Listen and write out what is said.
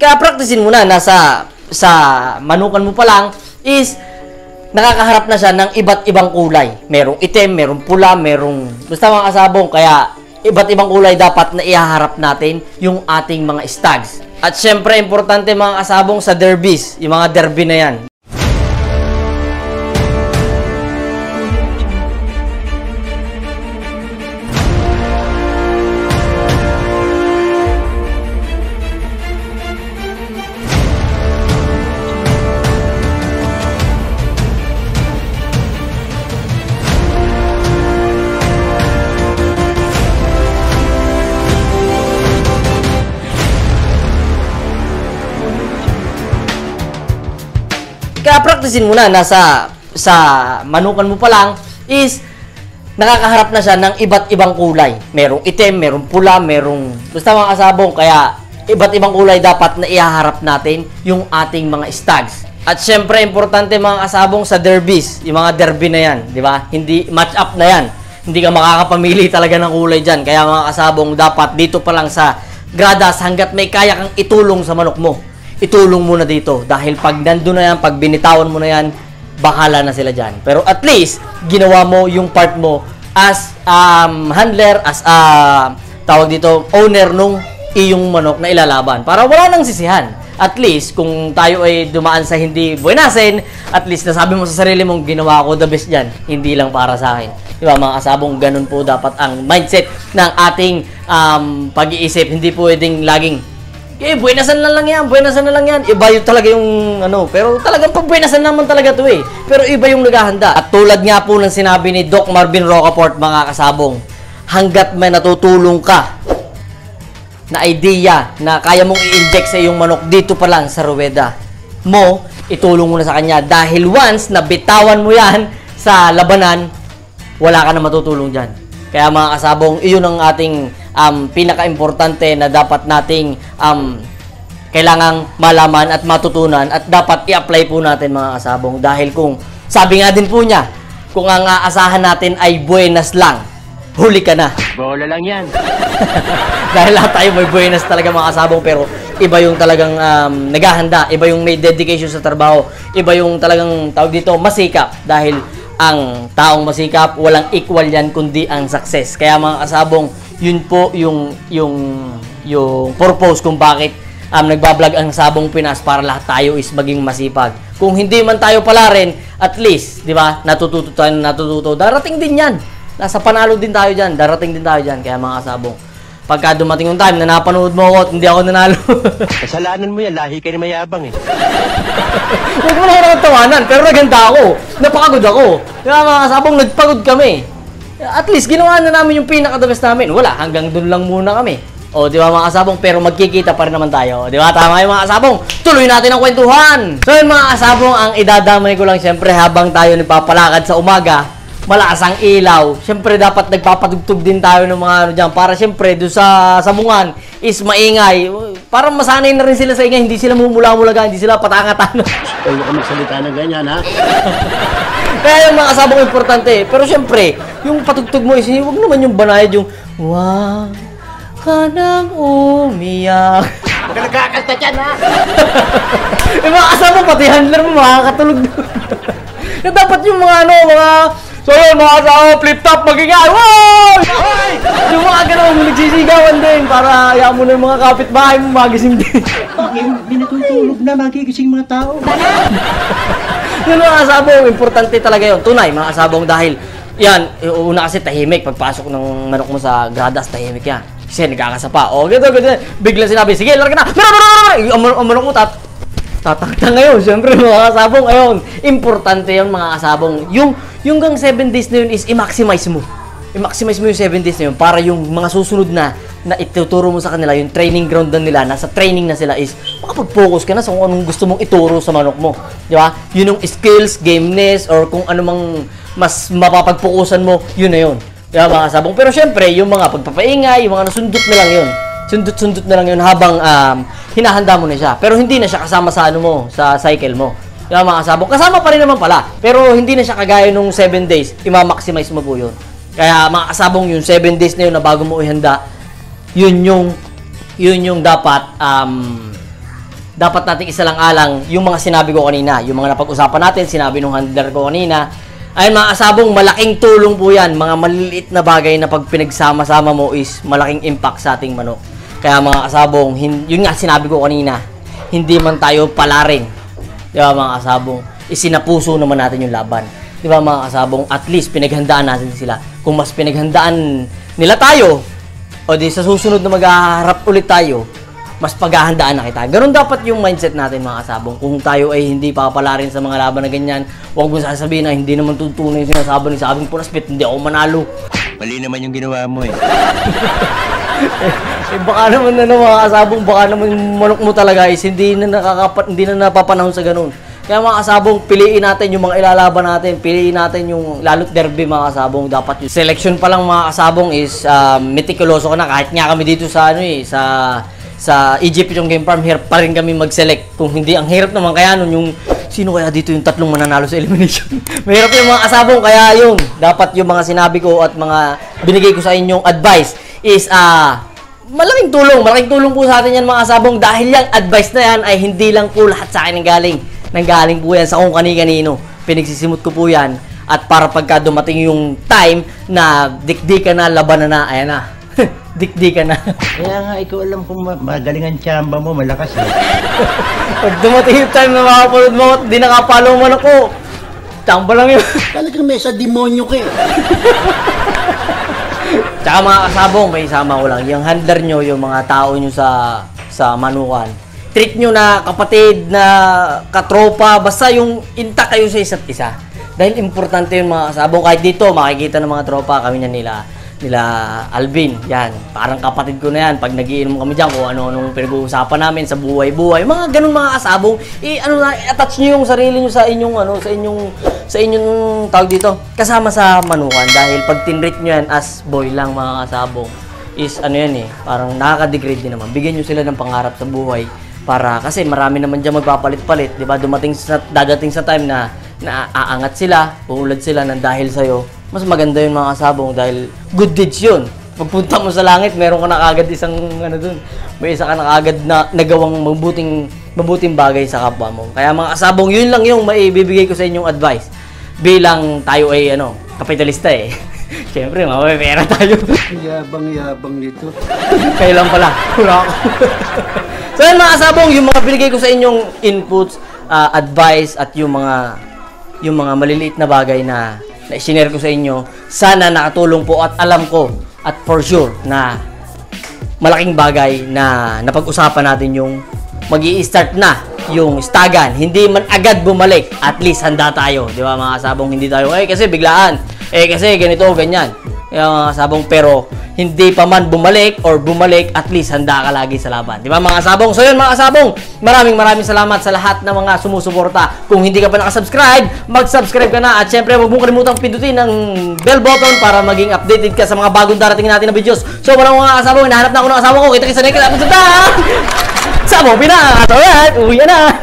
Kaya practicein mo na, sa manukan mo pa lang is nakakaharap na siya ng iba't ibang kulay. Merong itim, merong pula, basta mga kasabong. Kaya iba't ibang kulay dapat na ihaharap natin yung ating mga stags. At syempre, importante mga kasabong sa derbies, yung mga derby na yan. Kaya practicein mo na, sa manukan mo pa lang is nakakaharap na siya ng iba't ibang kulay. Merong itim, merong pula, basta mga kasabong. Kaya iba't ibang kulay dapat na ihaharap natin yung ating mga stags. At syempre, importante mga kasabong sa derbies, yung mga derby na yan, di ba? Hindi match up na yan. Hindi ka makakapamili talaga ng kulay dyan. Kaya mga kasabong, dapat dito pa lang sa gradas hanggat may kaya kang itulong sa manok mo. Itulong mo na dito. Dahil pag nandun na yan, pag binitawan mo na yan, bahala na sila dyan. Pero at least, ginawa mo yung part mo as handler, as tawag dito, owner nung iyong manok na ilalaban. Para wala nang sisihan. At least, kung tayo ay dumaan sa hindi buenasin, at least nasabi mo sa sarili mong ginawa ko the best dyan. Hindi lang para sa akin. Diba mga kasabong, ganun po dapat ang mindset ng ating pag-iisip. Hindi pwedeng laging buenasan na lang yan, buenasan na lang yan. Iba yung talaga yung pero talagang pag buenasan naman talaga to eh. Pero iba yung naghahanda. At tulad nga po ng sinabi ni Doc Marvin Rocafort mga kasabong, hanggat may natutulong ka na idea na kaya mong i-inject sa iyong manok dito pa lang sa ruweda mo, itulong mo na sa kanya. Dahil once na bitawan mo yan sa labanan, wala ka na matutulong dyan. Kaya mga kasabong, iyon ang ating pinaka-importante na dapat nating kailangang malaman at matutunan at dapat i-apply po natin mga kasabong. Dahil kung, sabi nga din po niya, kung ang aasahan natin ay buenas lang, huli ka na. Bola lang yan. Dahil lahat tayo may buenas talaga mga kasabong, pero iba yung talagang naghahanda, iba yung may dedication sa trabaho, iba yung talagang tawag dito, masikap. Dahil ang taong masikap, walang equal yan kundi ang success. Kaya mga kasabong, yun po yung purpose kung bakit nagbablog ang Sabong Pinas, para lahat tayo is maging masipag. Kung hindi man tayo pala rin, at least, di ba, natututo tayo, darating din yan. Nasa panalo din tayo dyan, darating din tayo dyan. Kaya mga kasabong, pagka dumating yung time na napanood mo ako at hindi ako nanalo. Kasalanan mo yan, lahi ka ni mayabang eh. Huwag mo na ako tawanan, pero naganda ako. Napakagod ako. Kaya mga kasabong, nagpagod kami. At least, ginawa na namin yung pinaka-the best namin. Wala, hanggang dun lang muna kami. O, di ba mga kasabong, pero magkikita pa rin naman tayo. Di ba? Tama yung mga kasabong. Tuloy natin ang kwentuhan. So yun mga kasabong, ang idadamay ko lang siyempre habang tayo nagpapalakad sa umaga, malakas ang ilaw. Siyempre dapat nagpapatugtog din tayo ng mga dyan para siyempre doon sa samungan is maingay. Para masanay na rin sila sa ingay, hindi sila mumula-mulaga, hindi sila patanga-tanga. Huwag ka magsalita ng ganyan, ha? Kaya yung mga kasabong importante. Pero siyempre, yung patugtog mo is, huwag naman yung banayad yung, wow, ka nang umiyak. Huwag ka nagkakanta dyan, ha? Yung mga kasabong, pati handler mo, makakatulog doon. Dapat yung mga so yun, mga kasabong, flip-top, magingay, wow! Yung mga ganun, nagsisigawan din para hayaan mo na yung mga kapitbahay mo, magising din. Hindi natutulog na, magigising mga tao. Yun mga kasabong, importante talaga yun. Tunay, mga kasabong, dahil yan, una kasi tahimik. Pagpasok ng manok mo sa gradas, tahimik yan. Kasi nagkakasapa. O, gito. Biglang sinabi, sige, larga na. Ang manok mo, tatakta ngayon. Siyempre, mga kasabong, ayun. Importante yun, mga kasabong. Yung gang 7 days na yun is i-maximize mo. I-maximize mo yung 7 days na yun para yung mga susunod na ituturo mo sa kanila, yung training ground na nila, nasa training na sila is makapag-focus ka na sa kung anong gusto mong ituro sa manok mo. Di ba? Yun yung skills, gameness, or kung ano mang mas mapapagpukusan mo, yun na yun. Di ba mga kasabong? Pero syempre, yung mga pagpapaingay, yung mga nasundot na lang yun. Sundot-sundot na lang yun habang hinahanda mo na siya. Pero hindi na siya kasama sa sa cycle mo. Di ba mga kasabong? Kasama pa rin naman pala. Pero hindi na siya kagaya nung 7 days. I-maximize mo po yun. Kaya mga kasabong, yung 7 days na yun na bago mo ihanda, yun yung dapat dapat natin isalang-alang yung mga sinabi ko kanina, yung mga napag-usapan natin, sinabi nung handler ko kanina. Ayun mga kasabong, malaking tulong po yan. Mga maliliit na bagay na pag pinagsama-sama mo is malaking impact sa ating manok. Kaya mga kasabong, yun nga sinabi ko kanina, hindi man tayo palaring. Di ba mga kasabong? Isinapuso naman natin yung laban. Di ba mga kasabong? At least pinaghandaan natin sila. Kung mas pinaghandaan nila tayo, o di sa susunod na maghaharap ulit tayo, mas paghahandaan na kita. Ganun dapat yung mindset natin mga kasabong. Kung tayo ay hindi papalarin sa mga laban na ganyan, huwag mo sasabihin na hindi naman tuntunay yung sinasabi ni Sabing Punaspit, hindi ako manalo. Mali naman yung ginawa mo eh. Baka naman mga kasabong, baka naman yung manok mo talaga is hindi na napapanahon sa ganun. Kaya mga kasabong, piliin natin yung mga ilalaban natin, piliin natin yung lalo't derby mga kasabong. Dapat yung selection pa lang mga kasabong is meticuloso ka na. Kahit nga kami dito sa sa Egypt yung game farm, hirap pa rin kami mag-select. Kung hindi, ang hirap naman kaya nun yung sino kaya dito yung tatlong mananalo sa elimination. Mahirap yung mga kasabong, kaya yun. Dapat yung mga sinabi ko at mga binigay ko sa inyong advice is malaking tulong po sa atin yan mga kasabong, dahil yung advice na yan ay hindi lang po lahat sa akin nanggaling po yan sa kung kani-kanino. Pinagsisimot ko po yan at para pagka dumating yung time na dikdikan na, labanan na, ayan na. Dikdikan na. Kaya nga, ikaw alam kung magaling ang tsamba mo, malakas eh. Pag dumating yung time na makapanood mo at di nakapalo man ako, tsamba lang yun. Talagang may sa demonyo ka eh. Tsaka mga kasabong, may isama ko lang, yung handler nyo, yung mga tao nyo sa manukan, treat nyo na kapatid, na katropa, basta yung intact kayo sa isa't isa. Dahil importante yung mga kasabong. Kahit dito, makikita ng mga tropa, kami na nila Alvin, yan. Parang kapatid ko na yan. Pag nagiinom kami dyan, kung ano-anong pinag-uusapan namin sa buhay-buhay. Mga ganun mga kasabong, attach nyo yung sarili nyo sa inyong tawag dito, kasama sa manukan. Dahil pag tinrate nyo yan as boy lang mga kasabong, is parang nakaka-degrade din naman. Bigyan nyo sila ng pangarap sa buhay. Kasi marami naman dyan magpapalit-palit, di ba? Dadating sa time na aangat sila, uulad sila ng dahil sa'yo. Mas maganda yun mga kasabong dahil good deeds yun. Pagpunta mo sa langit, meron ka na kagad isang dun. May isa ka na kagad na nagawang mabuting bagay sa kapwa mo. Kaya mga kasabong, yun lang yung maibibigay ko sa inyong advice. Bilang tayo ay kapitalista eh. Siyempre, mapapera tayo. Yabang nito. Kailan pala? Wala ako. So yun mga kasabong, yung mga binigay ko sa inyong inputs, advice at yung mga maliliit na bagay na i-share ko sa inyo, sana nakatulong po at alam ko at for sure na malaking bagay na napag-usapan natin yung mag-i-start na yung stagan. Hindi man agad bumalik, at least handa tayo, di ba mga kasabong? Hindi tayo kasi biglaan, kasi ganito ganyan, mga kasabong, pero hindi pa man bumalik or bumalik, at least handa ka lagi sa laban. Di ba mga kasabong? So yun mga kasabong, maraming salamat sa lahat ng mga sumusuporta. Kung hindi ka pa nakasubscribe, mag-subscribe ka na. At syempre, huwag mong kalimutang pindutin ang bell button para maging updated ka sa mga bagong darating natin na videos. So mga kasabong, hinahanap na ako ng kasabong ko. Kita sa next episode na! Sabong Pinas! Alright, uwi na!